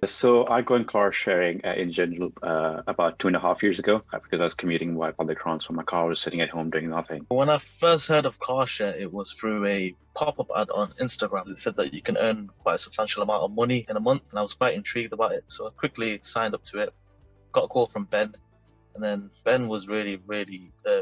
So I got in car sharing in general about 2.5 years ago because I was commuting by public transport. My car was sitting at home doing nothing. When I first heard of Karshare, it was through a pop-up ad on Instagram. It said that you can earn quite a substantial amount of money in a month, and I was quite intrigued about it. So I quickly signed up to it. Got a call from Ben, and then Ben was really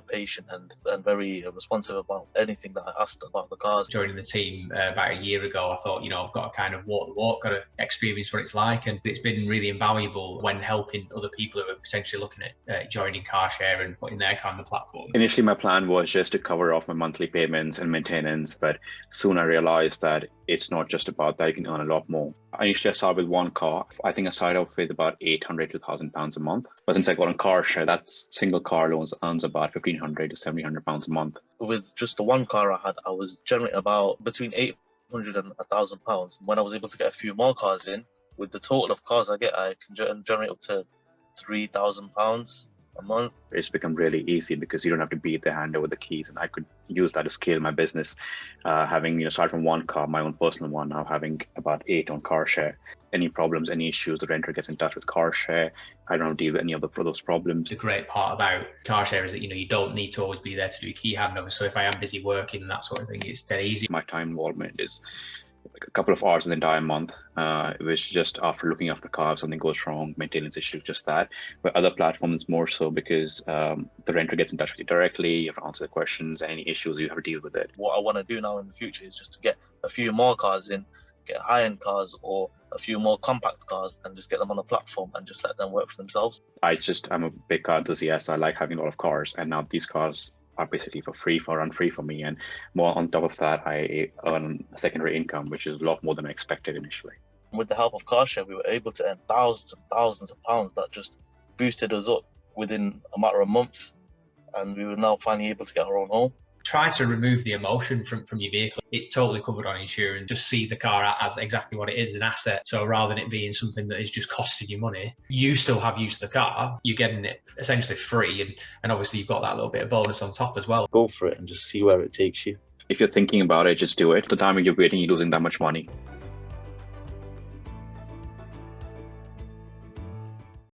patient and very responsive about anything that I asked about the cars. Joining the team about a year ago, I thought, I've got to kind of walk the walk, got to experience what it's like. And it's been really invaluable when helping other people who are potentially looking at joining Karshare and putting their car on the platform. Initially, my plan was just to cover off my monthly payments and maintenance, but soon I realized that it's not just about that. You can earn a lot more. Initially, I started with one car. I think I started off with about 800 to 1,000 pounds a month. But since I got on Karshare, that single car loans earns about 1,500 to 1,700 pounds a month. With just the one car I had, I was generating about between 800 and 1,000 pounds. When I was able to get a few more cars in, with the total of cars I get, I can generate up to 3,000 pounds a month. It's become really easy because you don't have to beat the hand over the keys, and I could use that to scale my business. Having started from one car, my own personal one, now having about 8 on Karshare. Any problems, any issues, the renter gets in touch with Karshare. I don't have to deal with any of those problems. The great part about Karshare is that you don't need to always be there to do key handover. So if I am busy working and that sort of thing, it's dead easy. My time involvement is like a couple of hours in the entire month, which just after looking after the car, if something goes wrong, maintenance issue, just that. But other platforms more so because the renter gets in touch with you directly, you have to answer the questions, any issues, you have to deal with it. What I want to do now in the future is just to get a few more cars in, get high-end cars or a few more compact cars and just get them on the platform and just let them work for themselves. I'm a big car enthusiast. I like having a lot of cars, and now these cars are basically run free for me, and more on top of that, I earn a secondary income, which is a lot more than I expected initially. With the help of Karshare, we were able to earn thousands and thousands of pounds that just boosted us up within a matter of months, and we were now finally able to get our own home. Try to remove the emotion from your vehicle. It's totally covered on insurance. Just see the car as exactly what it is, an asset. So rather than it being something that is just costing you money, you still have use of the car. You're getting it essentially free. And obviously you've got that little bit of bonus on top as well. Go for it and just see where it takes you. If you're thinking about it, just do it. The time you're waiting, you're losing that much money.